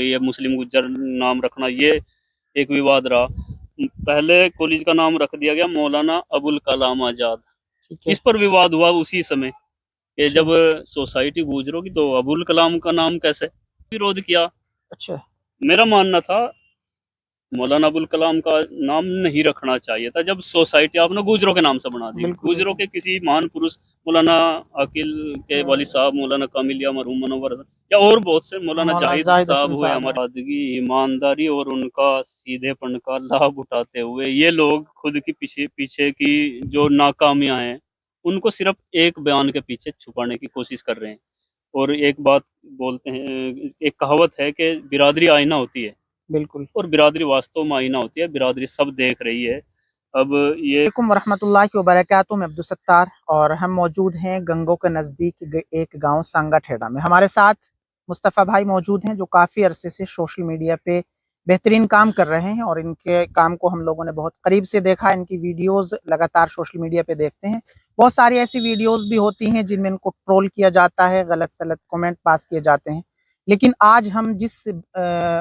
भाई ये मुस्लिम गुज्जर नाम रखना, ये एक विवाद रहा। पहले कॉलेज का नाम रख दिया गया मौलाना अबुल कलाम आजाद। ठीक है। इस पर विवाद हुआ उसी समय कि अच्छा। जब सोसाइटी गुजरों की तो अबुल कलाम का नाम कैसे, विरोध किया। अच्छा। मेरा मानना था मौलाना अबुल कलाम का नाम नहीं रखना चाहिए था, जब सोसाइटी आपने गुजरों के नाम से बना दी। बिल्कुल गुजरों के किसी महान पुरुष मौलाना अकील के वाली साहब, मौलाना कामिलिया मरहूम मनोवर, या और बहुत से मौलाना मौलाना जाहिद जाहिद साहब हसन हुए, साहब हैं। हमारी सादगी, ईमानदारी और उनका सीधेपन का लाभ उठाते हुए ये लोग खुद की पीछे पीछे की जो नाकामियां हैं उनको सिर्फ एक बयान के पीछे छुपाने की कोशिश कर रहे हैं। और एक बात बोलते हैं, एक कहावत है कि बिरादरी आईना होती है, बिल्कुल। और बिरादरी वास्तव में आईना होती है। बिरादरी सब देख रही है। अब ये वालेकुम वरहमतुल्लाहि वबरकातुहू। मैं अब्दुल सत्तार और हम मौजूद हैं गंगों के नज़दीक एक गांव सांगा ठेड़ा में। हमारे साथ मुस्तफ़ा भाई मौजूद हैं जो काफ़ी अरसे से सोशल मीडिया पे बेहतरीन काम कर रहे हैं और इनके काम को हम लोगों ने बहुत करीब से देखा। इनकी वीडियोस लगातार सोशल मीडिया पे देखते हैं। बहुत सारी ऐसी वीडियोस भी होती हैं जिनमें इनको ट्रोल किया जाता है, गलत सलत कमेंट पास किए जाते हैं। लेकिन आज हम जिस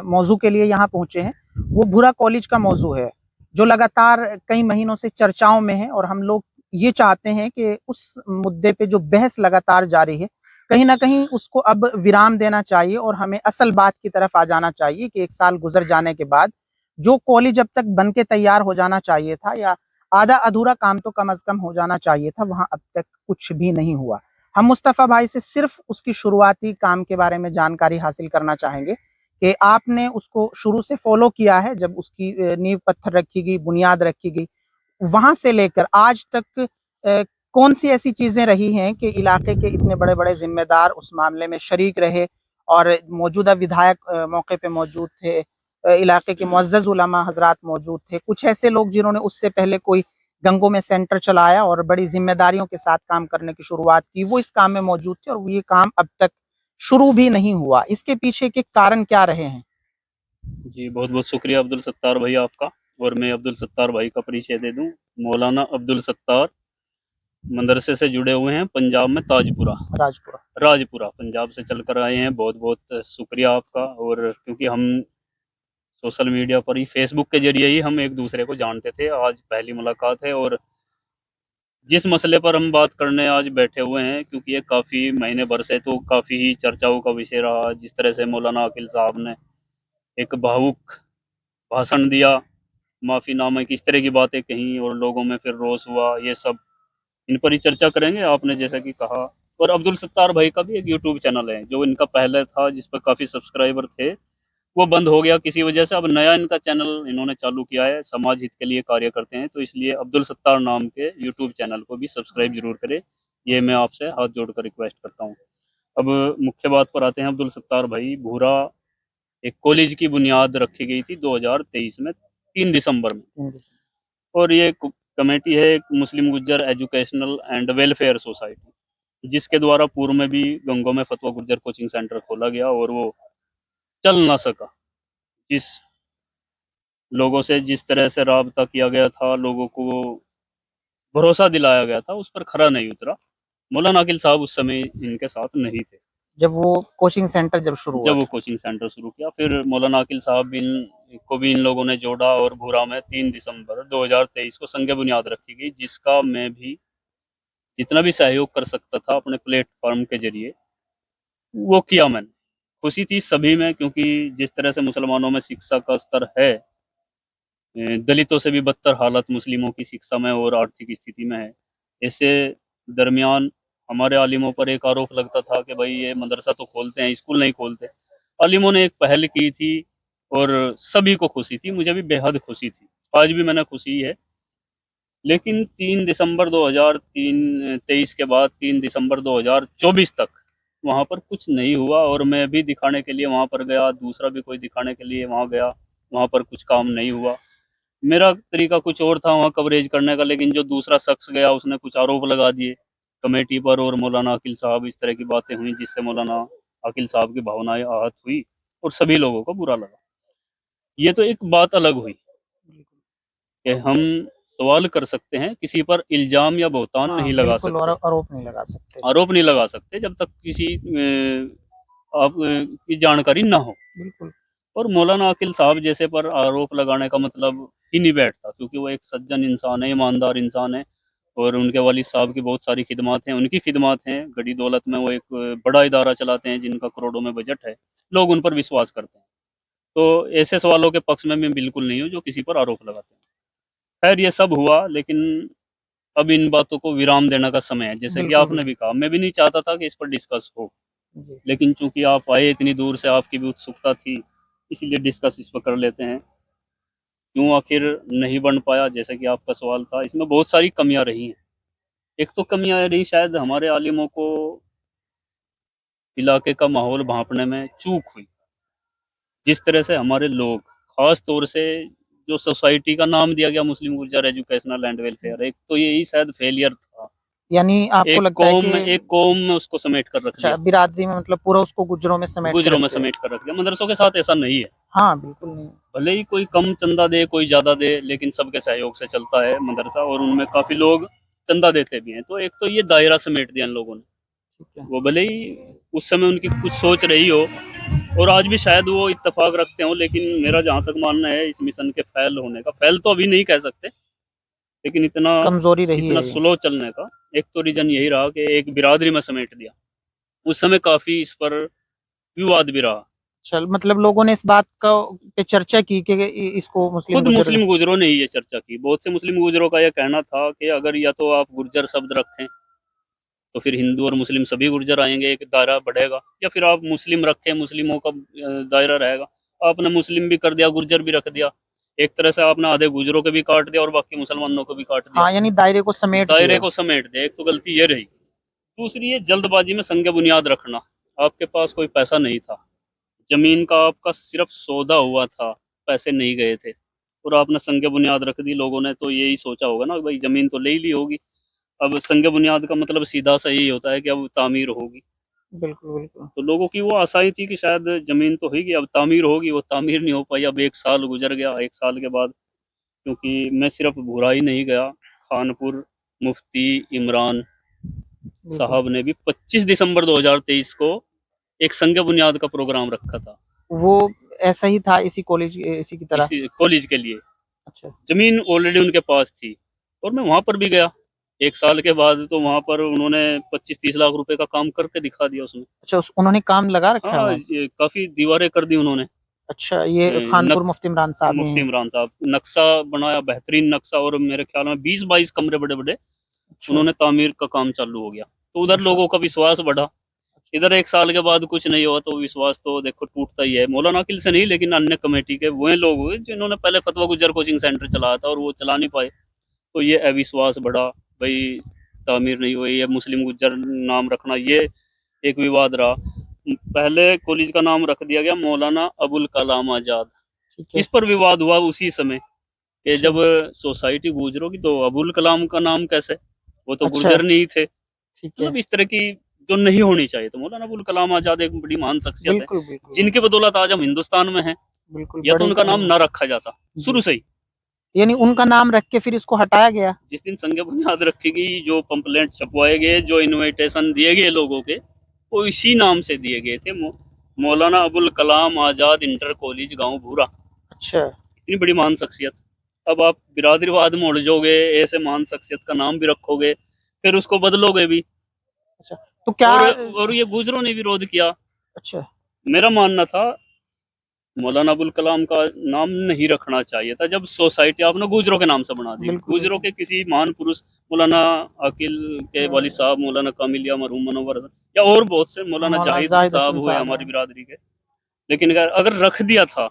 मौजू के लिए यहाँ पहुँचे हैं वो भूरा कॉलेज का मौजू है जो लगातार कई महीनों से चर्चाओं में है। और हम लोग ये चाहते हैं कि उस मुद्दे पे जो बहस लगातार जारी है कहीं ना कहीं उसको अब विराम देना चाहिए और हमें असल बात की तरफ आ जाना चाहिए कि 1 साल गुजर जाने के बाद जो कॉलेज अब तक बन के तैयार हो जाना चाहिए था या आधा अधूरा काम तो कम अज कम हो जाना चाहिए था, वहां अब तक कुछ भी नहीं हुआ। हम मुस्तफ़ा भाई से सिर्फ उसकी शुरुआती काम के बारे में जानकारी हासिल करना चाहेंगे कि आपने उसको शुरू से फॉलो किया है, जब उसकी नींव पत्थर रखी गई, बुनियाद रखी गई, वहां से लेकर आज तक कौन सी ऐसी चीजें रही हैं कि इलाके के इतने बड़े बड़े जिम्मेदार उस मामले में शरीक रहे और मौजूदा विधायक मौके पे मौजूद थे, इलाके के मुअज़्ज़ज़ उलमा हजरात मौजूद थे, कुछ ऐसे लोग जिन्होंने उससे पहले कोई गंगों में सेंटर चलाया और बड़ी जिम्मेदारियों के साथ काम करने की शुरुआत की, वो इस काम में मौजूद थे और ये काम अब तक शुरू भी नहीं हुआ। इसके पीछे के कारण क्या रहे हैं? जी, बहुत बहुत शुक्रिया अब्दुल सत्तार भाई आपका। और मैं अब्दुल सत्तार भाई का परिचय दे दूं। मौलाना अब्दुल सत्तार मदरसे से जुड़े हुए हैं पंजाब में, ताजपुरा, राजपुरा। राजपुरा पंजाब से चल कर आए हैं। बहुत बहुत शुक्रिया आपका। और क्योंकि हम सोशल मीडिया पर ही, फेसबुक के जरिए ही हम एक दूसरे को जानते थे, आज पहली मुलाकात है। और जिस मसले पर हम बात करने आज बैठे हुए हैं, क्योंकि ये काफ़ी महीने भर से तो काफ़ी ही चर्चाओं का विषय रहा, जिस तरह से मौलाना अकील साहब ने एक भावुक भाषण दिया, माफीनामा की इस तरह की बातें कहीं और लोगों में फिर रोष हुआ, ये सब इन पर ही चर्चा करेंगे आपने जैसा कि कहा। और अब्दुल सत्तार भाई का भी एक यूट्यूब चैनल है जो इनका पहले था, जिस पर काफ़ी सब्सक्राइबर थे, वो बंद हो गया किसी वजह से। अब नया इनका चैनल इन्होंने चालू किया है, समाज हित के लिए कार्य करते हैं, तो इसलिए अब्दुल सत्तार नाम के यूट्यूब चैनल को भी सब्सक्राइब जरूर करें, ये मैं आपसे हाथ जोड़कर रिक्वेस्ट करता हूँ। अब मुख्य बात पर आते हैं। अब्दुल सत्तार भाई, भूरा एक कॉलेज की बुनियाद रखी गई थी 2023 में, 3 दिसंबर में। और ये कमेटी है एक Muslim Gujjar educational and welfare society, जिसके द्वारा पूर्व में भी गंगों में फतवा गुज्जर कोचिंग सेंटर खोला गया और वो चल ना सका। जिस लोगों से जिस तरह से राबता किया गया था, लोगों को भरोसा दिलाया गया था, उस पर खरा नहीं उतरा। मौलाना अकील साहब उस समय इनके साथ नहीं थे जब वो कोचिंग सेंटर जब शुरू जब हुआ वो था। कोचिंग सेंटर शुरू किया। फिर मौलाना अकील साहब भी को भी इन लोगों ने जोड़ा और भूरा में 3 दिसंबर 2023 को संग बुनियाद रखी गई, जिसका मैं भी जितना भी सहयोग कर सकता था अपने प्लेटफॉर्म के जरिए वो किया मैंने। खुशी थी सभी में, क्योंकि जिस तरह से मुसलमानों में शिक्षा का स्तर है, दलितों से भी बदतर हालत मुस्लिमों की शिक्षा में और आर्थिक स्थिति में है। ऐसे दरमियान हमारे आलिमों पर एक आरोप लगता था कि भाई ये मदरसा तो खोलते हैं, स्कूल नहीं खोलते। आलिमों ने एक पहल की थी और सभी को खुशी थी, मुझे भी बेहद खुशी थी, आज भी मैंने खुशी है। लेकिन 3 दिसंबर 2023 के बाद 3 दिसंबर 2024 तक वहाँ पर कुछ नहीं हुआ। और मैं भी दिखाने के लिए वहाँ पर गया, दूसरा भी कोई दिखाने के लिए वहाँ गया, वहाँ पर कुछ काम नहीं हुआ। मेरा तरीका कुछ और था वहाँ कवरेज करने का, लेकिन जो दूसरा शख्स गया उसने कुछ आरोप लगा दिए कमेटी पर और मौलाना अकील साहब, इस तरह की बातें हुई जिससे मौलाना अकील साहब की भावनाएं आहत हुई और सभी लोगों को बुरा लगा। ये तो एक बात अलग हुई कि हम सवाल कर सकते हैं, किसी पर इल्जाम या बहतान हाँ नहीं लगा बिल्कुल, और सकते, आरोप नहीं लगा सकते। आरोप नहीं लगा सकते जब तक किसी आप की जानकारी ना हो। बिल्कुल। और मौलाना आकिल साहब जैसे पर आरोप लगाने का मतलब ही नहीं बैठता, क्योंकि वो एक सज्जन इंसान है, ईमानदार इंसान है, और उनके वालिद साहब की बहुत सारी खिदमात हैं, उनकी खिदमात हैं, गड़ी दौलत में वो एक बड़ा इदारा चलाते हैं जिनका करोड़ों में बजट है, लोग उन पर विश्वास करते हैं। तो ऐसे सवालों के पक्ष में मैं बिल्कुल नहीं हूँ जो किसी पर आरोप लगाते हैं। खैर ये सब हुआ, लेकिन अब इन बातों को विराम देने का समय है। जैसे कि बिल्कुल आपने भी कहा, मैं भी नहीं चाहता था कि इस पर डिस्कस हो, जी। लेकिन चूंकि आप आए इतनी दूर से, आपकी भी उत्सुकता थी, इसीलिए डिस्कस इस पर कर लेते हैं। क्यों आखिर नहीं बन पाया, जैसे कि आपका सवाल था, इसमें बहुत सारी कमियां रही हैं। एक तो कमियां रही, शायद हमारे आलिमों को इलाके का माहौल भांपने में चूक हुई। जिस तरह से हमारे लोग, खास तौर से जो सोसाइटी का नाम दिया गया मुस्लिम गुर्जर एजुकेशनल एंड वेलफेयर, एक तो यही शायद फेलियर था। यानी आपको लगता है कि एक कौम में उसको समेट कर रख अच्छा दिया, बिरादरी में मतलब पूरा उसको गुजरों में समेट के गुजरों में रखते हैं। समेट कर रख दिया। मदरसों के साथ ऐसा नहीं है। हाँ बिल्कुल नहीं। भले ही कोई कम चंदा दे, कोई ज्यादा दे, लेकिन सबके सहयोग से चलता है मदरसा, और उनमें काफी लोग चंदा देते भी हैं। तो एक तो ये दायरा समेट दिया इन लोगों ने। ठीक है। वो भले ही उस समय उनकी कुछ सोच रही हो, और आज भी शायद वो इत्तेफाक रखते हो, लेकिन मेरा जहाँ तक मानना है इस मिशन के फैल होने का, फैल तो अभी नहीं कह सकते, लेकिन इतना कमजोरी रही इतना है ये। स्लो चलने का एक तो रीजन यही रहा कि एक बिरादरी में समेट दिया। उस समय काफी इस पर विवाद भी रहा। चल मतलब लोगों ने इस बात का पे चर्चा की कि इसको मुस्लिम खुद गुजर। मुस्लिम गुजरों ने ही ये चर्चा की। बहुत से मुस्लिम गुजरों का यह कहना था कि अगर या तो आप गुर्जर शब्द रखें तो फिर हिंदू और मुस्लिम सभी गुर्जर आएंगे, एक दायरा बढ़ेगा, या फिर आप मुस्लिम रखें, मुस्लिमों का दायरा रहेगा। आपने मुस्लिम भी कर दिया, गुर्जर भी रख दिया, एक तरह से आपने आधे गुजरों के भी काट दिया और बाकी मुसलमानों को भी काट दिया, हाँ यानी दायरे को समेट दायरे दिया। को समेट दिया। एक तो गलती ये रही। दूसरी ये जल्दबाजी में संग बुनियाद रखना। आपके पास कोई पैसा नहीं था, जमीन का आपका सिर्फ सौदा हुआ था, पैसे नहीं गए थे, और आपने संग बुनियाद रख दी। लोगों ने तो यही सोचा होगा ना, भाई जमीन तो ले ही ली होगी। अब संग बुनियाद का मतलब सीधा सा यही होता है कि अब तामीर होगी। बिल्कुल बिल्कुल। तो लोगों की वो आशाएं थी कि शायद जमीन तो होगी, अब तामीर होगी। वो तामीर नहीं हो पाई। अब एक साल गुजर गया। एक साल के बाद, क्योंकि मैं सिर्फ भूरा ही नहीं गया, खानपुर मुफ्ती इमरान बिल्कुल साहब ने भी 25 दिसंबर 2023 को एक संग बुनियाद का प्रोग्राम रखा था, वो ऐसा ही था इसी कॉलेज इसी की तरह। इसी कॉलेज के लिए। अच्छा जमीन ऑलरेडी उनके पास थी, और मैं वहां पर भी गया एक साल के बाद। तो वहां पर उन्होंने 25-30 लाख रुपए का काम करके दिखा दिया उसमें। अच्छा उन्होंने काम लगा रखा है हाँ, वहाँ। ये काफी दीवारें कर दी उन्होंने। अच्छा ये नक खानपुर मुफ्ती इमरान साहब ही मुफ्ती हैं। इमरान साहब, नक्शा बनाया, बेहतरीन नक्शा, और मेरे ख्याल में 20-22 कमरे बड़े बड़े अच्छा उन्होंने तामीर का काम चालू हो गया। तो उधर माशा। लोगों का विश्वास बढ़ा। इधर एक साल के बाद कुछ नहीं हुआ, तो विश्वास तो देखो टूटता ही है। मौलाना अकील से नहीं, लेकिन अन्य कमेटी के वो लोग हुए जिन्होंने पहले फतवा गुजर कोचिंग सेंटर चलाया था और वो चला नहीं पाए। तो ये अविश्वास बढ़ा, भाई तामीर नहीं हुई, ये मुस्लिम गुज्जर नाम रखना, ये एक विवाद रहा। पहले कॉलेज का नाम रख दिया गया मौलाना अबुल कलाम आजाद। ठीक है। इस पर विवाद हुआ उसी समय कि अच्छा जब सोसाइटी गुजरों की, तो अबुल कलाम का नाम कैसे, वो तो अच्छा गुर्जर नहीं थे। ठीक है। मतलब इस तरह की जो नहीं होनी चाहिए। तो मौलाना अबुल कलाम आजाद एक बड़ी महान शख्सियत है, बिल्कुल बिल्कुल जिनकी बदौलत आज हम हिंदुस्तान में हैं। बिल्कुल या तो बड़े उनका नाम ना रखा जाता जी। शुरू से ही। यानी उनका नाम रख के फिर इसको हटाया गया। जिस दिन संज्ञ बुनियाद रखी गई, जो पंपलेट छपवाए गए, जो इनविटेशन दिए गए लोगों के, वो इसी नाम से दिए गए थे, मौलाना अबुल कलाम आजाद इंटर कॉलेज गांव भूरा। अच्छा इतनी बड़ी महान शख्सियत। अब आप बिरादरीवाद में उलझोगे, ऐसे महान शख्सियत का नाम भी रखोगे, फिर उसको बदलोगे भी। अच्छा तो क्या और ये गुजरों ने विरोध किया। अच्छा मेरा मानना था मौलाना अबुल कलाम का नाम नहीं रखना चाहिए था, जब सोसाइटी आपने गुजरों के नाम से बना दी। बिल्कुल गुजरों के किसी महान पुरुष, मौलाना अकील के वालिद साहब, मौलाना कामिलिया मरहूम मनव्वर, या और बहुत से, मौलाना मौलाना जाहिद जाहिद साहब हसन हुए साहब हमारी हैं। बिरादरी के। लेकिन अगर अगर रख दिया था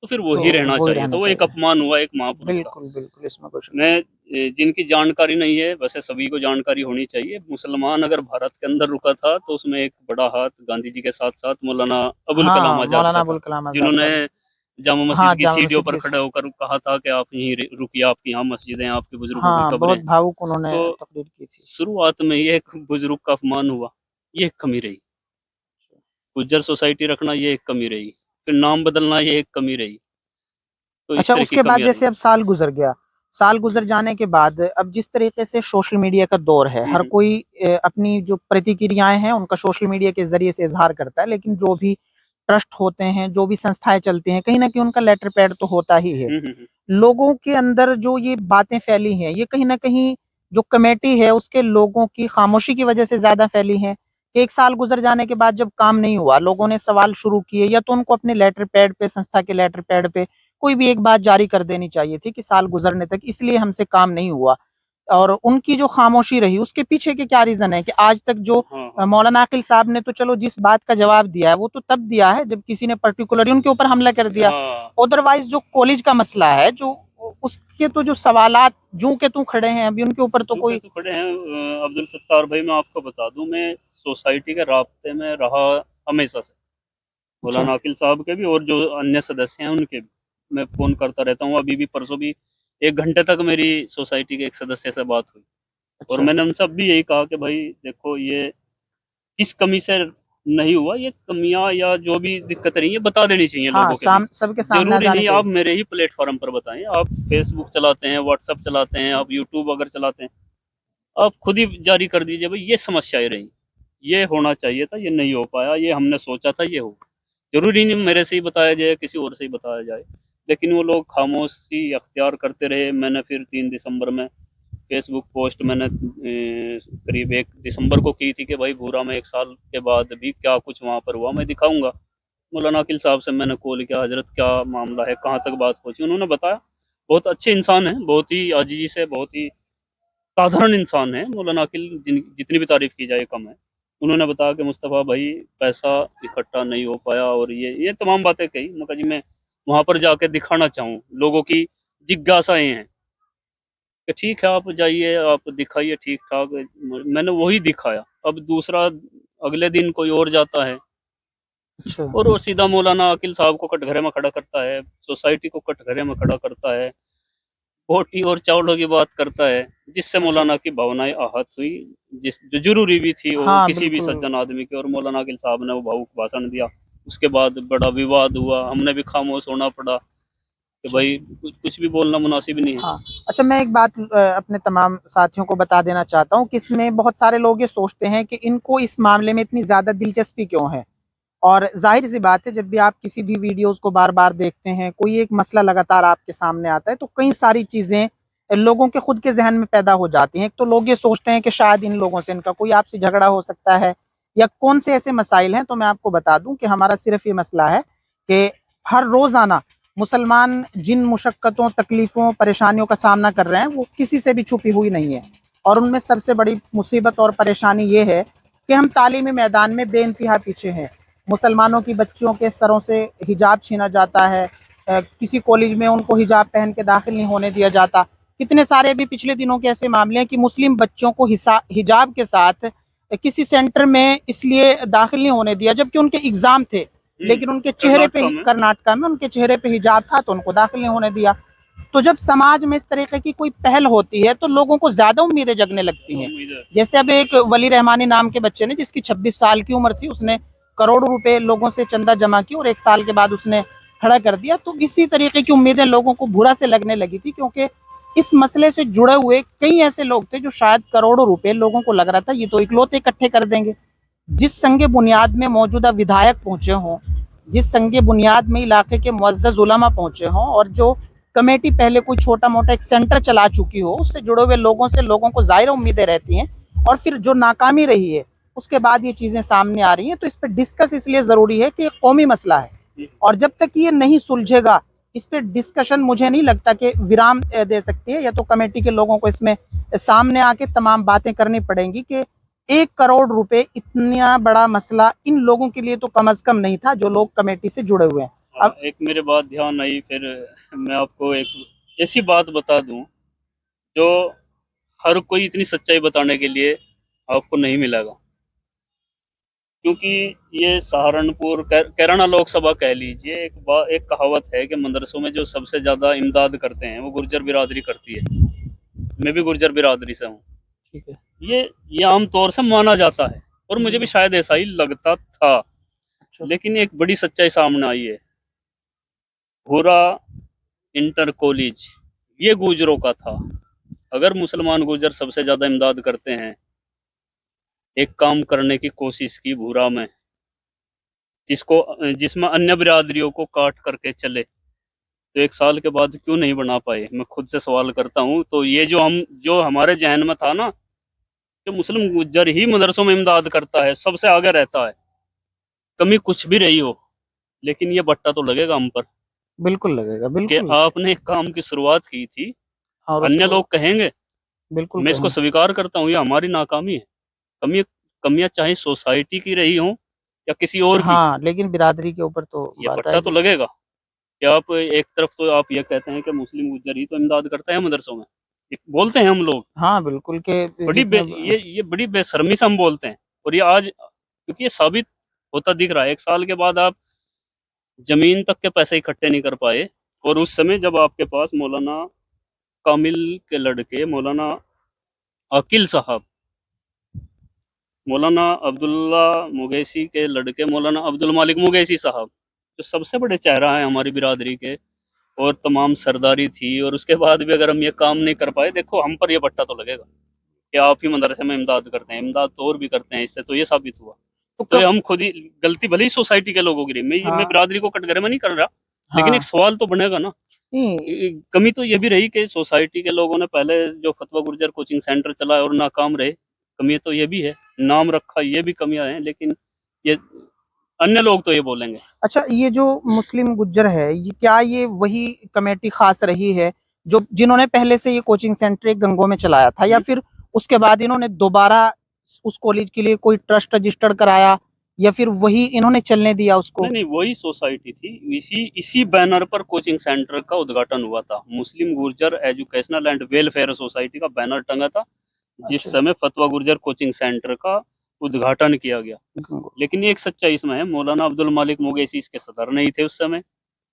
तो फिर तो वही रहना वो ही चाहिए। रहना तो वो एक चाहिए। अपमान हुआ एक महापुरुष का। बिल्कुल बिल्कुल इसमें कुछ मैं जिनकी जानकारी नहीं है, वैसे सभी को जानकारी होनी चाहिए। मुसलमान अगर भारत के अंदर रुका था तो उसमें एक बड़ा हाथ गांधी जी के साथ साथ मौलाना अबुल कलाम हाँ आजाद मौलाना का अबुल था, कलाम आजाद जिन्होंने साहब। जामा हाँ मस्जिद की जामा सीढ़ियों मस्जिद पर के खड़े होकर कहा था कि आप यहीं रुकिए, आपकी यहाँ मस्जिद है, आपके बुजुर्गों की हाँ कब्रें बहुत हैं। भावुक उन्होंने तो तकरीर की थी। शुरुआत में ये एक बुजुर्ग का अपमान हुआ, ये एक कमी रही। गुज्जर सोसाइटी रखना ये एक कमी रही। फिर नाम बदलना ये एक कमी रही। तो इस अच्छा तरह की उसके बाद कमियां रही। जैसे अब साल गुजर गया, साल गुजर जाने के बाद अब जिस तरीके से सोशल मीडिया का दौर है, हर हम्म, कोई अपनी जो प्रतिक्रियाएं हैं उनका सोशल मीडिया के जरिए से इजहार करता है, लेकिन जो भी ट्रस्ट होते हैं, जो भी संस्थाएं चलती हैं, कहीं ना कहीं उनका लेटर पैड तो होता ही है। लोगों के अंदर जो ये बातें फैली हैं, ये कहीं ना कहीं जो कमेटी है उसके लोगों की खामोशी की वजह से ज्यादा फैली हैं। एक साल गुजर जाने के बाद जब काम नहीं हुआ, लोगों ने सवाल शुरू किए, या तो उनको अपने लेटर पैड पे, संस्था के लेटर पैड पे कोई भी एक बात जारी कर देनी चाहिए थी कि साल गुजरने तक इसलिए हमसे काम नहीं हुआ। और उनकी जो खामोशी रही, उसके पीछे के क्या रीजन है कि आज तक जो मौलाना अकील साहब ने तो चलो जिस बात का जवाब दिया है वो तो तब दिया है जब किसी ने पर्टिकुलरली उनके ऊपर हमला कर दिया। अदरवाइज जो कॉलेज का मसला है, जो उसके तो जो सवालात जूं के तू खड़े हैं अभी, उनके ऊपर तो कोई खड़े हैं। अब्दुल सत्तार भाई, मैं आपको बता दूं, मैं सोसाइटी के राब्ते में रहा हमेशा से। मौलाना अकील साहब के भी और जो अन्य सदस्य हैं उनके भी मैं फोन करता रहता हूँ। अभी भी परसों भी 1 घंटे तक मेरी सोसाइटी के एक सदस्य से बात हुई। और मैंने उनसे अब भी यही कहा कि भाई देखो, ये किस कमी से नहीं हुआ, ये कमियां या जो भी दिक्कत रही है बता देनी चाहिए लोगों के सबके सामने जरूरी नहीं आप मेरे ही प्लेटफॉर्म पर बताएं। आप फेसबुक चलाते हैं, व्हाट्सएप चलाते हैं, आप यूट्यूब अगर चलाते हैं, आप खुद ही जारी कर दीजिए भाई ये समस्याएं रही, ये होना चाहिए था, ये नहीं हो पाया, ये हमने सोचा था ये हो। जरूरी नहीं मेरे से ही बताया जाए, किसी और से ही बताया जाए, लेकिन वो लोग खामोशी अख्तियार करते रहे। मैंने फिर 3 दिसंबर में फेसबुक पोस्ट मैंने करीब 1 दिसंबर को की थी कि भाई भूरा में 1 साल के बाद भी क्या कुछ वहाँ पर हुआ मैं दिखाऊंगा। मौलाना अकील साहब से मैंने कॉल किया, हजरत क्या मामला है, कहाँ तक बात पहुँची। उन्होंने बताया, बहुत अच्छे इंसान हैं, बहुत ही आजीजी से, बहुत ही साधारण इंसान है मौलाना अकील, जितनी भी तारीफ की जाए कम है। उन्होंने बताया कि मुस्तफ़ा भाई पैसा इकट्ठा नहीं हो पाया और ये तमाम बातें कही। मगर जी मैं वहाँ पर जाके दिखाना चाहूँ, लोगों की जिज्ञासाएं हैं कि ठीक है आप जाइए, आप दिखाइए ठीक ठाक। मैंने वही दिखाया। अब दूसरा अगले दिन कोई और जाता है और वो सीधा मौलाना अकील साहब को कटघरे में खड़ा करता है, सोसाइटी को कटघरे में खड़ा करता है, बोटी और चावलों की बात करता है, जिससे मौलाना की भावनाएं आहत हुई, जिस जो जरूरी भी थी वो किसी भी सज्जन आदमी की। और मौलाना अकील साहब ने वो भावुक भाषण दिया। उसके बाद बड़ा विवाद हुआ, हमने भी खामोश होना पड़ा कि भाई कुछ भी बोलना मुनासिब नहीं है। अच्छा, मैं एक बात अपने तमाम साथियों को बता देना चाहता हूँ कि इसमें बहुत सारे लोग ये सोचते हैं कि इनको इस मामले में इतनी ज्यादा दिलचस्पी क्यों है। और जाहिर सी बात है, जब भी आप किसी भी वीडियोस को बार बार देखते हैं, कोई एक मसला लगातार आपके सामने आता है, तो कई सारी चीजें लोगों के खुद के जहन में पैदा हो जाती हैं। एक तो लोग ये सोचते हैं कि शायद इन लोगों से इनका कोई आपसी झगड़ा हो सकता है, या कौन से ऐसे मसाइल हैं। तो मैं आपको बता दूं कि हमारा सिर्फ ये मसला है कि हर रोजाना मुसलमान जिन मुशक्कतों, तकलीफों, परेशानियों का सामना कर रहे हैं वो किसी से भी छुपी हुई नहीं है। और उनमें सबसे बड़ी मुसीबत और परेशानी ये है कि हम तालीमी मैदान में बेइंतहा पीछे हैं। मुसलमानों की बच्चियों के सरों से हिजाब छीना जाता है, किसी कॉलेज में उनको हिजाब पहन के दाखिल नहीं होने दिया जाता। कितने सारे भी पिछले दिनों के ऐसे मामले हैं कि मुस्लिम बच्चों को हिजाब के साथ किसी सेंटर में इसलिए दाखिल नहीं होने दिया जबकि उनके एग्जाम थे, लेकिन उनके चेहरे पे, कर्नाटका में उनके चेहरे पे हिजाब था तो उनको दाखिल नहीं होने दिया। तो जब समाज में इस तरीके की कोई पहल होती है तो लोगों को ज्यादा उम्मीदें जगने लगती हैं। जैसे अब एक वली रहमानी नाम के बच्चे ने, जिसकी 26 साल की उम्र थी, उसने करोड़ों रुपए लोगों से चंदा जमा की और 1 साल के बाद उसने खड़ा कर दिया। तो इसी तरीके की उम्मीदें लोगों को बुरा से लगने लगी थी, क्योंकि इस मसले से जुड़े हुए कई ऐसे लोग थे जो शायद करोड़ों रुपए, लोगों को लग रहा था ये तो इकलौते इकट्ठे कर देंगे। जिस संगे बुनियाद में मौजूदा विधायक पहुंचे हों, जिस संगे बुनियाद में इलाके के मुअज़्ज़ज़ उलमा पहुंचे हों, और जो कमेटी पहले कोई छोटा मोटा एक सेंटर चला चुकी हो, उससे जुड़े हुए लोगों से लोगों को ज़ाहिर उम्मीदें रहती हैं, और फिर जो नाकामी रही है उसके बाद ये चीज़ें सामने आ रही हैं। तो इस पर डिस्कस इसलिए ज़रूरी है कि एक कौमी मसला है, और जब तक ये नहीं सुलझेगा इस पर डिस्कशन मुझे नहीं लगता कि विराम दे सकती है। या तो कमेटी के लोगों को इसमें सामने आके तमाम बातें करनी पड़ेंगी कि 1 करोड़ रुपए इतना बड़ा मसला इन लोगों के लिए तो कम से कम नहीं था जो लोग कमेटी से जुड़े हुए हैं। अब एक मेरे बात ध्यान आई, फिर मैं आपको एक ऐसी बात बता दूं जो हर कोई इतनी सच्चाई बताने के लिए आपको नहीं मिलेगा, क्योंकि ये सहारनपुर कैराना लोकसभा कह लीजिए। एक कहावत है कि मदरसों में जो सबसे ज्यादा इमदाद करते हैं वो गुर्जर बिरादरी करती है। मैं भी गुर्जर बिरादरी से हूँ, ठीक है। ये आम तौर से माना जाता है और मुझे भी शायद ऐसा ही लगता था। लेकिन एक बड़ी सच्चाई सामने आई है। भूरा इंटर कॉलेज ये गुजरों का था। अगर मुसलमान गुजर सबसे ज्यादा इमदाद करते हैं, एक काम करने की कोशिश की भूरा में, जिसमें अन्य बिरादरियों को काट करके चले, तो 1 साल के बाद क्यों नहीं बना पाए? मैं खुद से सवाल करता हूँ। तो ये जो हमारे जहन में था ना कि मुस्लिम गुज्जर ही मदरसों में इमदाद करता है, सबसे आगे रहता है, कमी कुछ भी रही हो, लेकिन ये बट्टा तो लगेगा हम पर बिल्कुल लगेगा, कि बिल्कुल। आपने एक काम की शुरुआत की थी। और अन्य उसको लोग कहेंगे, बिल्कुल मैं इसको कहें। स्वीकार करता हूँ, ये हमारी नाकामी है। कमी कमियां चाहे सोसाइटी की रही हो या किसी और की, हाँ, लेकिन बिरादरी के ऊपर तो ये बात बट्टा तो आएगी। लगेगा। कि आप एक तरफ तो आप ये कहते हैं कि मुस्लिम गुज्जर ही तो इमदाद करता है मदरसों में, ये बोलते हैं हम लोग। हाँ, बिल्कुल के जितने ये बड़ी बेशर्मी से हम बोलते हैं। और ये आज क्योंकि ये साबित होता दिख रहा है, 1 साल के बाद आप जमीन तक के पैसे इकट्ठे नहीं कर पाए। और उस समय जब आपके पास मौलाना कामिल के लड़के मौलाना अकील साहब, मौलाना अब्दुल्ला मुगैसी के लड़के मौलाना अब्दुल मालिक मुगैसी साहब, जो सबसे बड़े चेहरा हैं हमारी बिरादरी के, और तमाम सरदारी थी, और उसके बाद भी अगर हम ये काम नहीं कर पाए, देखो हम पर ये बट्टा तो लगेगा कि आप ही मदरसे में इमदाद करते हैं। इमदाद तो और भी करते हैं, इससे तो ये साबित हुआ। तो तो ये कब हम खुद ही गलती भले ही सोसाइटी के लोगों की रही, मैं हाँ, बिरादरी को कटघरे में नहीं कर रहा, लेकिन एक हाँ। सवाल तो बनेगा ना। नहीं, कमी तो ये भी रही कि सोसाइटी के लोगों ने पहले जो फतवा गुर्जर कोचिंग सेंटर चलाया और नाकाम रहे, कमी तो ये भी है। नाम रखा, ये भी कमियां हैं, लेकिन ये अन्य लोग तो ये बोलेंगे। अच्छा, ये जो मुस्लिम गुज्जर है, ये क्या ये वही कमेटी खास रही है जो जिन्होंने पहले से ये कोचिंग सेंटर एक गंगों में चलाया था, या हम्म। फिर उसके बाद इन्होंने दोबारा उस कॉलेज के लिए कोई ट्रस्ट रजिस्टर्ड कराया, या फिर वही इन्होंने चलने दिया उसको? नहीं नहीं, वही सोसाइटी थी। इसी इसी बैनर पर कोचिंग सेंटर का उद्घाटन हुआ था। Muslim Gurjar educational and welfare society का बैनर टंगा था जिस अच्छा, समय फतवा गुर्जर कोचिंग सेंटर का उद्घाटन किया गया। गंगो। लेकिन एक सच्चाई इसमें है, मौलाना अब्दुल मालिक मुगैसी इसके सदर नहीं थे उस समय,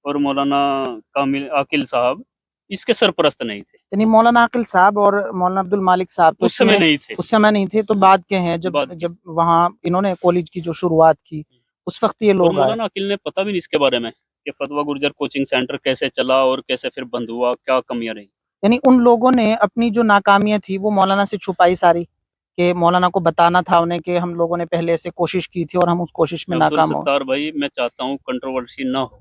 और मौलाना कामिल आकिल साहब इसके सरपरस्त नहीं थे, यानी मौलाना आकिल साहब और मौलाना अब्दुल मालिक साहब तो उस समय इसमें नहीं थे। उस समय नहीं थे, तो बाद के हैं, जब बात की। जब वहाँ इन्होंने कॉलेज की जो शुरुआत की, उस वक्त ये और लोग आए। मौलाना अकील ने पता भी नहीं इसके बारे में कि फतवा गुर्जर कोचिंग सेंटर कैसे चला और कैसे फिर बंद हुआ, क्या कमियां रही। यानी उन लोगों ने अपनी जो नाकामियां थी वो मौलाना से छुपाई सारी, कि मौलाना को बताना था उन्हें कि हम लोगों ने पहले ऐसे कोशिश की थी और हम उस कोशिश में अब्दुल नाकाम हो। सत्तार भाई, मैं चाहता हूँ कंट्रोवर्सी ना हो,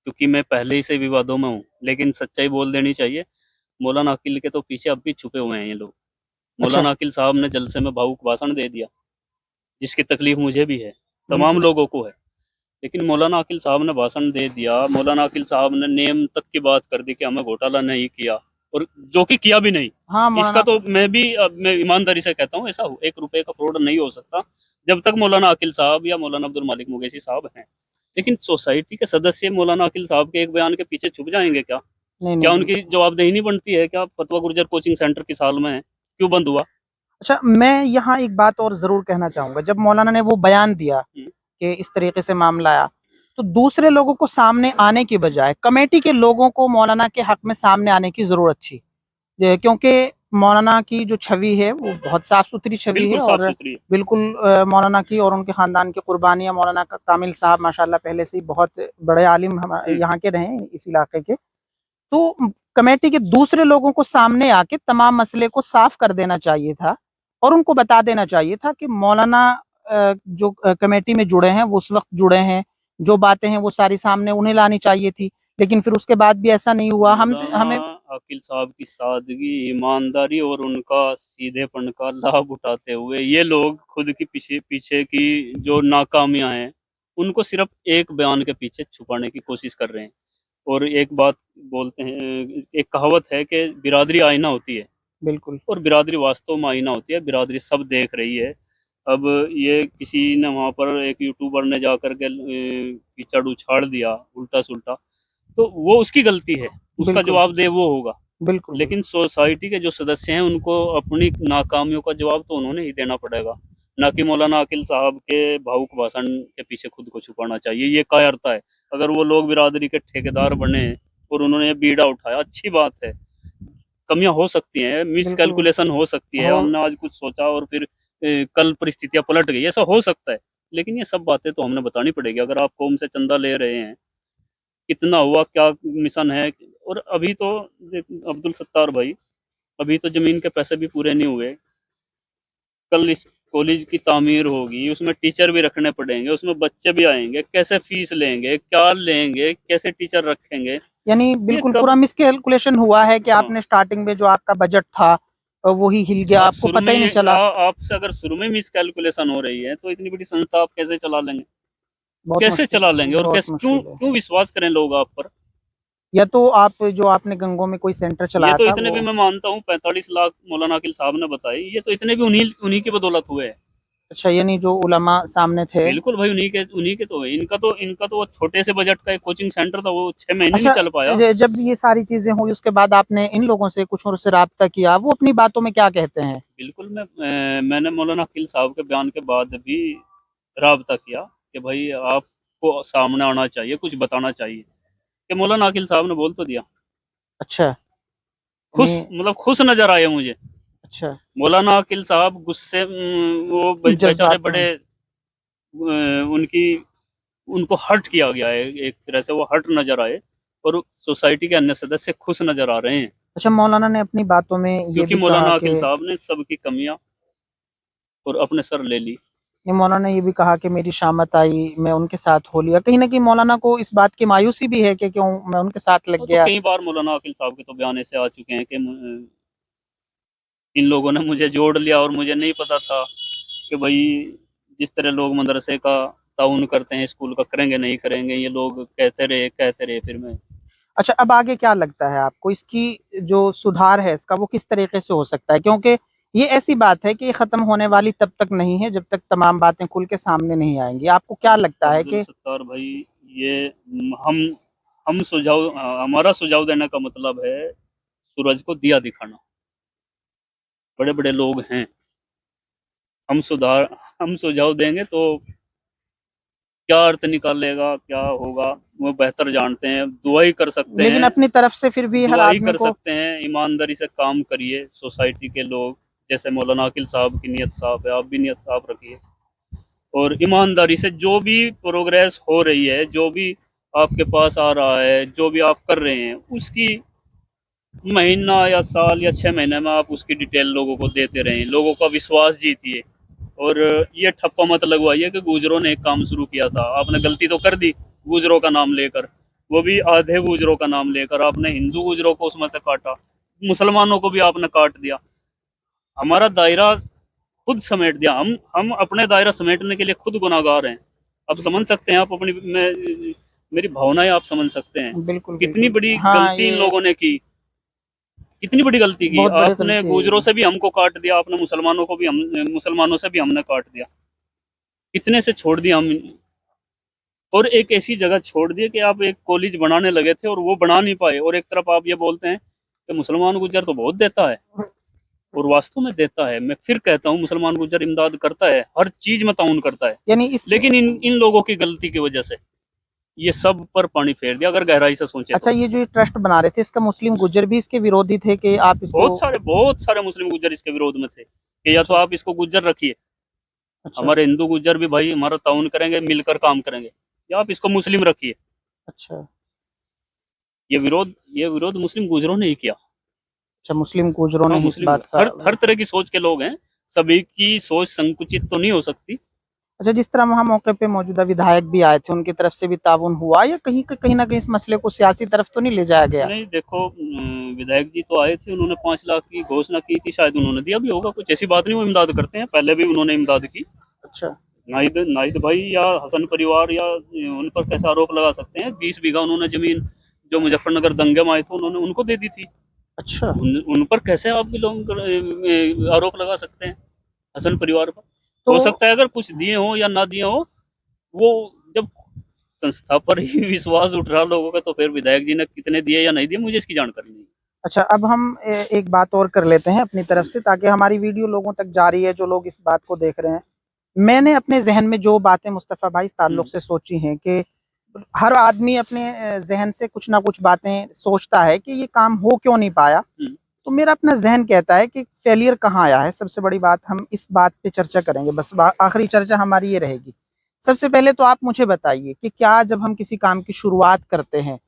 क्योंकि मैं पहले ही से विवादों में हूँ, लेकिन सच्चाई बोल देनी चाहिए। मौलाना अकील के तो पीछे अब भी छुपे हुए हैं ये लोग। अच्छा, मौलाना अकील साहब ने जलसे में भावुक भाषण दे दिया, जिसकी तकलीफ मुझे भी है, तमाम बिल्कुल। लोगों को है। लेकिन मौलाना अकील साहब ने भाषण दे दिया, मौलाना अकील साहब ने नेम तक की बात कर दी कि हमें घोटाला नहीं किया, और जो कि किया भी नहीं। हाँ, इसका मौलाना। तो मैं ईमानदारी से कहता हूँ, ऐसा 1 रुपए का फ्रॉड नहीं हो सकता जब तक मौलाना अकील साहब या मौलाना अब्दुल मालिक मुगैसी साहब हैं। लेकिन सोसाइटी के सदस्य मौलाना अकील साहब के एक बयान के पीछे छुप जाएंगे क्या? नहीं, नहीं, क्या उनकी बिल्कुल। जवाबदेही नहीं बनती है? क्या फतवा गुर्जर कोचिंग सेंटर किस हाल में है, क्यों बंद हुआ? अच्छा, मैं यहाँ एक बात और ज़रूर कहना चाहूँगा, जब मौलाना ने वो बयान दिया हम्म। कि इस तरीके से मामला आया, तो दूसरे लोगों को सामने आने की बजाय कमेटी के लोगों को मौलाना के हक में सामने आने की ज़रूरत थी। क्योंकि मौलाना की जो छवि है वो बहुत साफ-सुथरी छवि है, बिल्कुल साफ और सुथरी है। बिल्कुल मौलाना की और उनके ख़ानदान की कुर्बानियाँ, मौलाना का कामिल साहब माशाअल्लाह पहले से ही बहुत बड़े आलिम हम्म। यहाँ के रहे हैं, इस इलाके के। तो कमेटी के दूसरे लोगों को सामने आके तमाम मसले को साफ कर देना चाहिए था, और उनको बता देना चाहिए था कि मौलाना जो कमेटी में जुड़े हैं वो उस वक्त जुड़े हैं, जो बातें हैं वो सारी सामने उन्हें लानी चाहिए थी। लेकिन फिर उसके बाद भी ऐसा नहीं हुआ। हम मौलाना हमें अकील साहब की सादगी, ईमानदारी और उनका सीधेपन का लाभ उठाते हुए ये लोग खुद की पीछे पीछे की जो नाकामियां हैं, उनको सिर्फ एक बयान के पीछे छुपाने की कोशिश कर रहे हैं। और एक बात बोलते हैं, एक कहावत है कि बिरादरी आईना होती है, बिल्कुल। और बिरादरी वास्तव में आईना होती है। बिरादरी सब देख रही है। अब ये किसी ने वहां पर एक यूट्यूबर ने जाकर के कीचड़ उछाड़ दिया उल्टा सुल्टा, तो वो उसकी गलती है, उसका बिल्कुल, जवाब दे वो होगा। बिल्कुल, बिल्कुल। लेकिन सोसाइटी के जो सदस्य हैं उनको अपनी नाकामियों का जवाब तो उन्होंने ही देना पड़ेगा, ना कि मौलाना अकील साहब के भावुक भाषण के पीछे खुद को छुपाना चाहिए। ये कायरता है। अगर वो लोग बिरादरी के ठेकेदार बने और उन्होंने ये बीड़ा उठाया, अच्छी बात है। कमियां हो सकती हैं, मिस बिल्कुल कैलकुलेशन हो सकती है, हो हमने आज कुछ सोचा और फिर कल परिस्थितियां पलट गई, ऐसा हो सकता है। लेकिन ये सब बातें तो हमने बतानी पड़ेगी। अगर आप कौम से चंदा ले रहे हैं, कितना हुआ, क्या मिशन है। और अभी तो अब्दुल सत्तार भाई, अभी तो जमीन के पैसे भी पूरे नहीं हुए। कल इस कॉलेज की तामीर होगी, उसमें टीचर भी रखने पड़ेंगे, उसमें बच्चे भी आएंगे, कैसे फीस लेंगे, क्या लेंगे, कैसे टीचर रखेंगे, यानी ये बिल्कुल कब। पूरा मिसकैलकुलेशन हुआ है कि हाँ, आपने स्टार्टिंग में जो आपका बजट था वही हिल गया, आप आपको शुरू पता में ही नहीं चला। आपसे अगर शुरू में मिस कैलकुलेशन हो रही है तो इतनी बड़ी संस्था आप कैसे चला लेंगे, बहुत कैसे मुश्किल, चला लेंगे, और बहुत कैसे, क्यों मुश्किल है। क्यों विश्वास करें लोग आप पर। या तो आप जो आपने गंगों में कोई सेंटर ये चलाया तो था इतने वो। भी मैं मानता हूँ, 45 लाख मौलाना अकील साहब ने बताई, ये तो इतने भी उन्हीं उन्हीं की बदौलत हुए हैं। अच्छा, यानी जो उलमा सामने थे। बिल्कुल भाई, उन्हीं के तो है। इनका तो वो छोटे से बजट का एक कोचिंग सेंटर था, वो 6 महीने नहीं अच्छा, चल पाया। जब ये सारी चीजें हुई उसके बाद आपने इन लोगों से कुछ और से राब्ता किया, वो अपनी बातों में क्या कहते हैं? बिल्कुल, मैंने मौलाना अकील साहब के बयान के बाद भी राबता किया कि भाई आपको सामने आना चाहिए, कुछ बताना चाहिए। कि मौलाना अकील साहब ने बोल तो दिया। अच्छा, खुश, यानी मतलब खुश नजर आए मुझे अच्छा, मौलाना अकील साहब। गुस्से वो बेचारे जज्बात में। बड़े उनकी उनको हर्ट किया गया है, एक तरह से वो हर्ट नजर आए, और सोसाइटी के अन्य सदस्य खुश नजर आ रहे हैं, अच्छा, मौलाना ने अपनी बातों में ये क्योंकि भी कहा मौलाना कि, अकील साहब ने सबकी कमियां और अपने सर ले ली। ये मौलाना ने ये भी कहा कि मेरी शामत आई, मैं उनके साथ हो लिया। कहीं ना कहीं मौलाना को इस बात की मायूसी भी है कि क्यों मैं उनके साथ लग वो तो गया। कई बार मौलाना अकील साहब के तो बयान ऐसे आ चुके हैं कि इन लोगों ने मुझे जोड़ लिया और मुझे नहीं पता था कि भाई जिस तरह लोग मदरसे का ताउन करते हैं, स्कूल का करेंगे नहीं करेंगे, ये लोग कहते रहे फिर मैं। अच्छा, अब आगे क्या लगता है आपको, इसकी जो सुधार है इसका वो किस तरीके से हो सकता है? क्योंकि ये ऐसी बात है कि ये खत्म होने वाली तब तक नहीं है जब तक तमाम बातें खुल के सामने नहीं आएंगी। आपको क्या लगता है अब्दुल कि, सत्तार भाई, ये हम सुझाव, हमारा सुझाव देने का मतलब है सूरज को दिया दिखाना। बड़े बड़े लोग हैं, हम सुधार हम सुझाव देंगे तो क्या अर्थ निकालेगा, क्या होगा, वो बेहतर जानते हैं। दुआई कर सकते लेकिन हैं, अपनी तरफ से फिर भी हर दुआई आदमी कर को। सकते हैं, ईमानदारी से काम करिए। सोसाइटी के लोग, जैसे मौलाना अकील साहब की नीयत साफ है, आप भी नीयत साफ रखिए, और ईमानदारी से जो भी प्रोग्रेस हो रही है, जो भी आपके पास आ रहा है, जो भी आप कर रहे हैं, उसकी महीना या साल या 6 महीने में आप उसकी डिटेल लोगों को देते रहें, लोगों का विश्वास जीतिए। और ये ठप्पा मत लगवाइए कि गुजरों ने एक काम शुरू किया था, आपने गलती तो कर दी गुजरों का नाम लेकर, वो भी आधे गुजरों का नाम लेकर आपने हिंदू गुजरों को उसमें से काटा, मुसलमानों को भी आपने काट दिया, हमारा दायरा खुद समेट दिया। हम अपने दायरा समेटने के लिए खुद गुनाहगार हैं। आप समझ सकते हैं, आप अपनी मेरी भावनाएं आप समझ सकते हैं, बिल्कुल कितनी बिल्कुल। बड़ी हाँ, गलती इन ये लोगों ने की, कितनी बड़ी गलती की। बहुत बड़ी आपने गलती गुजरों है। से भी हमको काट दिया, आपने मुसलमानों से भी हमने काट दिया, कितने से छोड़ दिया हम, और एक ऐसी जगह छोड़ दिए कि आप एक कॉलेज बनाने लगे थे और वो बना नहीं पाए, और एक तरफ आप ये बोलते हैं कि मुसलमान गुजर तो बहुत देता है, और वास्तव में देता है। मैं फिर कहता हूँ, मुसलमान गुजर इमदाद करता है, हर चीज में ताउन करता है, यानी इस, लेकिन इन लोगों की गलती की वजह से ये सब पर पानी फेर दिया, अगर गहराई से सोचे अच्छा, तो। ये जो ट्रस्ट बना रहे थे इसका मुस्लिम गुज्जर भी इसके विरोधी थे कि आप इसको। बहुत सारे मुस्लिम गुज्जर इसके विरोध में थे कि या तो अच्छा, आप इसको गुज्जर रखिए, अच्छा, हमारे हिंदू गुज्जर भी भाई हमारा ताउन करेंगे, मिलकर काम करेंगे, या आप इसको मुस्लिम रखिए। अच्छा, ये विरोध मुस्लिम गुजरों ने ही किया। अच्छा, मुस्लिम गुज्जरों हाँ, ने इस मुस्लिम बात का। हर तरह की सोच के लोग हैं, सभी की सोच संकुचित तो नहीं हो सकती। अच्छा, जिस तरह वहाँ मौके पे मौजूदा विधायक भी आए थे, उनकी तरफ से भी ताउन हुआ, या कहीं ना कहीं इस मसले को सियासी तरफ तो नहीं ले जाया गया? नहीं देखो, विधायक जी तो आए थे, उन्होंने 5 लाख की घोषणा की थी, शायद उन्होंने दिया भी होगा, कुछ ऐसी बात नहीं, वो इमदाद करते हैं, पहले भी उन्होंने इमदाद की। अच्छा, नाहिद नाहिद भाई या हसन परिवार या उन पर कैसा आरोप लगा सकते हैं? 20 बीघा उन्होंने जमीन जो मुजफ्फरनगर दंगे में आए थे उन्होंने उनको दे दी थी। अच्छा। उन पर कैसे आप भी लोग आरोप लगा सकते हैं हसन परिवार पर? तो हो सकता है अगर कुछ दिए हो या ना दिए हो, वो जब संस्था पर ही विश्वास उठ रहा लोगों का, तो फिर विधायक जी ने कितने दिए या नहीं दिए, मुझे इसकी जानकारी नहीं। अच्छा, अब हम एक बात और कर लेते हैं अपनी तरफ से, ताकि हमारी वीडियो लोगों तक जा रही है, जो लोग इस बात को देख रहे हैं। मैंने अपने जहन में जो बातें मुस्तफ़ा भाई इस ताल्लुक हम्म, से सोची हैं कि हर आदमी अपने जहन से कुछ ना कुछ बातें सोचता है कि ये काम हो क्यों नहीं पाया। हम्म, तो मेरा अपना जहन कहता है कि फेलियर कहाँ आया है। सबसे बड़ी बात, हम इस बात पे चर्चा करेंगे, बस आखिरी चर्चा हमारी ये रहेगी। सबसे पहले तो आप मुझे बताइए कि क्या जब हम किसी काम की शुरुआत करते हैं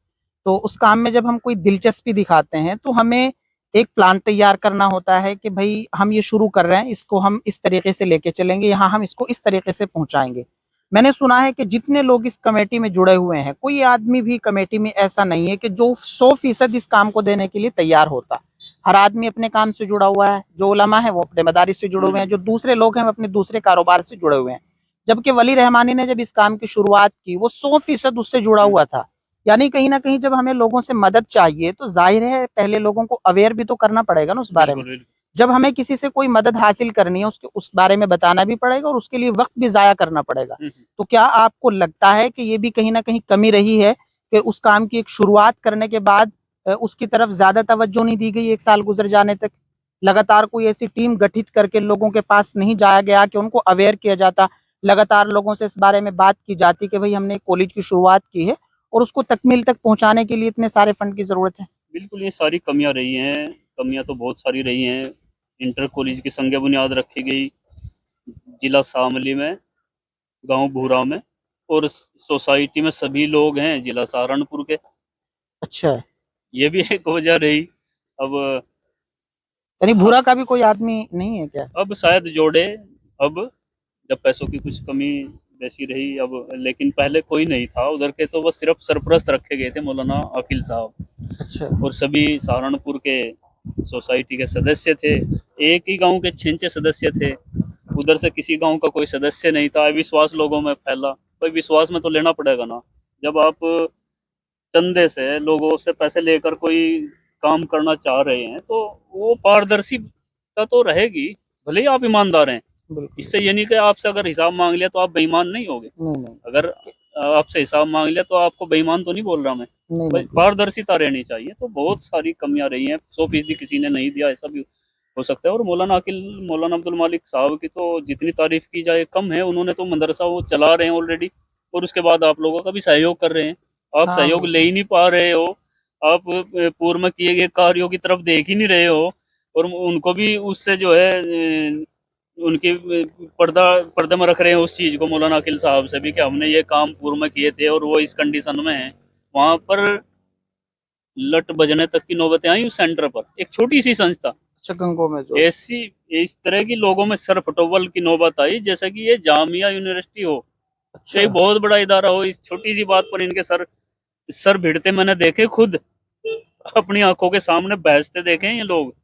तो उस काम में जब हम कोई दिलचस्पी दिखाते हैं तो हमें एक प्लान तैयार करना होता है कि भाई हम ये शुरू कर रहे हैं, इसको हम इस तरीके से लेके चलेंगे, यहाँ हम इसको इस तरीके से पहुंचाएंगे। मैंने सुना है कि जितने लोग इस कमेटी में जुड़े हुए हैं, कोई आदमी भी कमेटी में ऐसा नहीं है कि जो 100% इस काम को देने के लिए तैयार होता। हर आदमी अपने काम से जुड़ा हुआ है। जो उलमा है वो अपने मदारिस से जुड़े हुए हैं, जो दूसरे लोग हैं वो अपने दूसरे कारोबार से जुड़े हुए हैं। जबकि वली रहमानी ने जब इस काम की शुरुआत की, वो 100% उससे जुड़ा हुआ था। यानी कहीं ना कहीं जब हमें लोगों से मदद चाहिए तो जाहिर है पहले लोगों को अवेयर भी तो करना पड़ेगा ना उस बारे में। बिल्कुल बिल्कुल। जब हमें किसी से कोई मदद हासिल करनी है, उसके उस बारे में बताना भी पड़ेगा और उसके लिए वक्त भी जाया करना पड़ेगा। तो क्या आपको लगता है कि ये भी कहीं ना कहीं कमी रही है कि उस काम की एक शुरुआत करने के बाद उसकी तरफ ज्यादा तवज्जो नहीं दी गई? 1 साल गुजर जाने तक लगातार कोई ऐसी टीम गठित करके लोगों के पास नहीं जाया गया कि उनको अवेयर किया जाता, लगातार लोगों से इस बारे में बात की जाती कि भाई हमने कॉलेज की शुरुआत की है और उसको तकमील तक पहुंचाने के लिए इतने सारे फंड की जरूरत है। बिल्कुल, ये सारी कमियां रही हैं, कमियां तो बहुत सारी रही हैं। इंटर कॉलेज की संज्ञा बुनियाद रखी गई जिला शामली में, गांव भूरा में, और सोसाइटी में सभी लोग हैं जिला सहारनपुर के। अच्छा, ये भी एक वजह रही। अब यानी भूरा का भी कोई आदमी नहीं है क्या? अब शायद जोड़े, अब जब पैसों की कुछ कमी वैसी रही अब, लेकिन पहले कोई नहीं था उधर के, तो बस सिर्फ सरपरस्त रखे गए थे मौलाना अकील साहब, अच्छा, और सभी सहारनपुर के सोसाइटी के सदस्य थे। एक ही गांव के 6 सदस्य थे, उधर से किसी गांव का कोई सदस्य नहीं था। विश्वास लोगों में फैला, भाई विश्वास में तो लेना पड़ेगा ना। जब आप चंदे से, लोगों से पैसे लेकर कोई काम करना चाह रहे हैं तो वो पारदर्शिता तो रहेगी, भले ही आप ईमानदार हैं। बिल्कुल। इससे ये नहीं कि आपसे अगर हिसाब मांग लिया तो आप बेईमान नहीं होगे। नहीं नहीं अगर आपसे हिसाब मांग लिया तो आपको बेईमान तो नहीं बोल रहा मैं। नहीं भाई नहीं पारदर्शिता रहनी चाहिए। तो बहुत सारी कमियां रही हैं, 100% किसी ने नहीं दिया, ऐसा भी हो सकता है। और मौलाना अब्दुल मालिक साहब की तो जितनी तारीफ की जाए कम है। उन्होंने तो मदरसा वो चला रहे हैं ऑलरेडी, और उसके बाद आप लोगों का भी सहयोग कर रहे हैं। आप हाँ सहयोग ले ही नहीं पा रहे हो, आप पूर्व में किए गए कार्यों की तरफ देख ही नहीं रहे हो, और उनको भी उससे जो है उनकी पर्दा पर्दे में रख रहे हैं उस चीज को, मौलाना अकील साहब से भी, कि हमने ये काम पूर्व में किए थे और वो इस कंडीशन में है। वहां पर लट बजने तक की नौबतें आई उस सेंटर पर। एक छोटी सी संस्था, अच्छा, गंगों में जो ऐसी इस तरह की लोगों में सर फटोवल की नौबत आई जैसा कि ये जामिया यूनिवर्सिटी हो, अच्छा, एक बहुत बड़ा इदारा हो। इस छोटी सी बात पर इनके सर सर भिड़ते मैंने देखे खुद, अपनी आंखों के सामने बहसते देखे हैं ये लोग।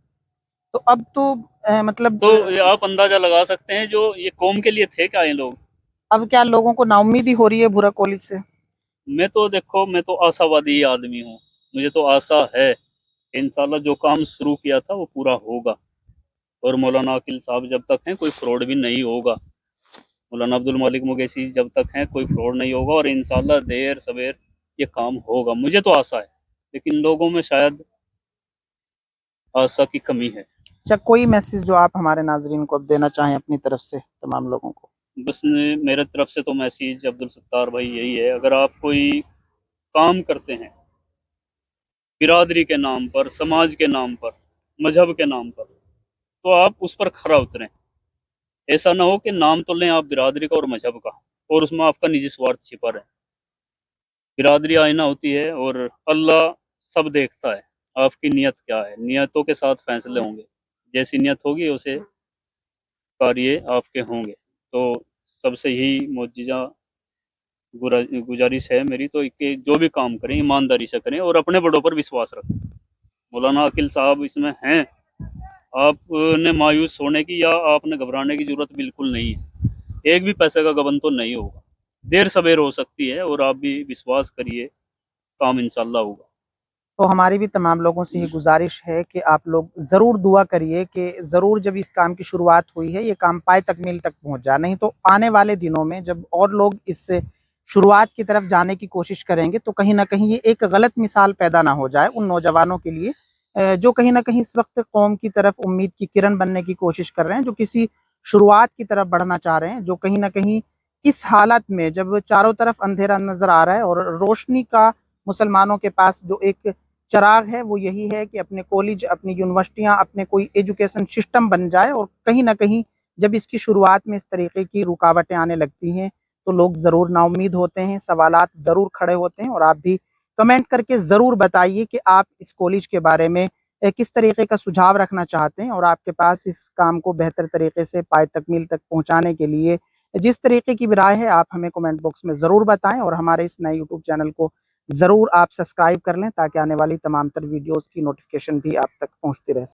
तो अब तो मतलब तो ये आप अंदाजा लगा सकते हैं जो ये कौम के लिए थे क्या ये लोग। अब क्या लोगों को नाउम्मीदी हो रही है भूरा कॉलेज से? मैं तो देखो, मैं तो आशावादी आदमी हूँ। मुझे तो आशा है कि इंशाल्लाह जो काम शुरू किया था वो पूरा होगा, और मौलाना अकील साहब जब तक हैं कोई फ्रॉड भी नहीं होगा। मौलाना अब्दुल मालिक मुगैसी जब तक हैं कोई फ्रॉड नहीं होगा, और इंशाल्लाह देर सवेर ये काम होगा। मुझे तो आशा है, लेकिन लोगों में शायद आशा की कमी है। अच्छा, कोई मैसेज जो आप हमारे नाजरीन को अब देना चाहें अपनी तरफ से तमाम लोगों को? बस मेरे तरफ से तो मैसेज अब्दुल सत्तार भाई यही है, अगर आप कोई काम करते हैं बिरादरी के नाम पर, समाज के नाम पर, मजहब के नाम पर, तो आप उस पर खरा उतरें। ऐसा ना हो कि नाम तो लें आप बिरादरी का और मजहब का, और उसमें आपका निजी स्वार्थ छिपा रहे। बिरादरी आईना होती है, और अल्लाह सब देखता है आपकी नीयत क्या है। नियतों के साथ फैसले होंगे, जैसी नियत होगी उसे कार्य आपके होंगे। तो सबसे यही मोजिजा गुजारिश है मेरी तो, कि जो भी काम करें ईमानदारी से करें और अपने बड़ों पर विश्वास रखें। मौलाना अकील साहब इसमें हैं, आपने मायूस होने की या आपने घबराने की जरूरत बिल्कुल नहीं है। एक भी पैसे का गबन तो नहीं होगा, देर सवेर हो सकती है, और आप भी विश्वास करिए काम इंशाल्लाह होगा। तो हमारी भी तमाम लोगों से ये गुजारिश है कि आप लोग ज़रूर दुआ करिए कि ज़रूर जब इस काम की शुरुआत हुई है ये काम पाए तकमील तक पहुंच जाए। नहीं तो आने वाले दिनों में जब और लोग इस शुरुआत की तरफ जाने की कोशिश करेंगे तो कहीं ना कहीं ये एक गलत मिसाल पैदा ना हो जाए उन नौजवानों के लिए, जो कहीं ना कहीं इस वक्त कौम की तरफ उम्मीद की किरण बनने की कोशिश कर रहे हैं, जो किसी शुरुआत की तरफ बढ़ना चाह रहे हैं, जो कहीं ना कहीं इस हालत में जब चारों तरफ अंधेरा नजर आ रहा है और रोशनी का मुसलमानों के पास जो एक चराग है वो यही है कि अपने कॉलेज, अपनी यूनिवर्सिटियां, अपने कोई एजुकेशन सिस्टम बन जाए। और कहीं ना कहीं जब इसकी शुरुआत में इस तरीके की रुकावटें आने लगती हैं तो लोग ज़रूर नाउम्मीद होते हैं, सवालात ज़रूर खड़े होते हैं। और आप भी कमेंट करके ज़रूर बताइए कि आप इस कॉलेज के बारे में किस तरीके का सुझाव रखना चाहते हैं और आपके पास इस काम को बेहतर तरीके से पाए तकमील तक पहुंचाने के लिए जिस तरीके की भी राय है आप हमें कमेंट बॉक्स में ज़रूर बताएं और हमारे इस नए यूट्यूब चैनल को ज़रूर आप सब्सक्राइब कर लें ताकि आने वाली तमाम तर वीडियोज़ की नोटिफिकेशन भी आप तक पहुँचती रहे।